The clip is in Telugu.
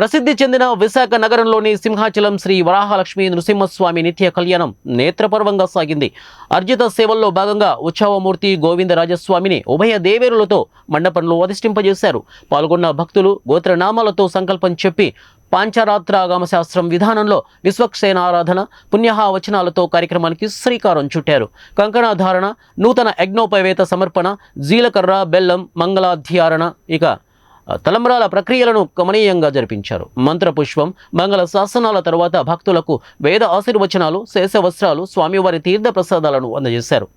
ప్రసిద్ధి చెందిన విశాఖ నగరంలోని సింహాచలం శ్రీ వరాహలక్ష్మీ నృసింహస్వామి నిత్య కళ్యాణం నేత్రపర్వంగా సాగింది. అర్జిత సేవల్లో భాగంగా ఉత్సవమూర్తి గోవిందరాజస్వామిని ఉభయ దేవేరులతో మండపంలో అధిష్ఠింపజేశారు. పాల్గొన్న భక్తులు గోత్రనామాలతో సంకల్పం చెప్పి పాంచరాత్రాగమ శాస్త్రం విధానంలో విశ్వక్సేనారాధన పుణ్యహావచనాలతో కార్యక్రమానికి శ్రీకారం చుట్టారు. కంకణధారణ, నూతన యజ్ఞోపవేత సమర్పణ, జీలకర్ర బెల్లం మంగళాధ్యారణ, ఇక తలంబ్రాల ప్రక్రియలను గమనీయంగా జరిపించారు. మంత్రపుష్పం, మంగళ శాసనాల తర్వాత భక్తులకు వేద ఆశీర్వచనాలు, శేషవస్త్రాలు, స్వామివారి తీర్థ ప్రసాదాలను అందజేశారు.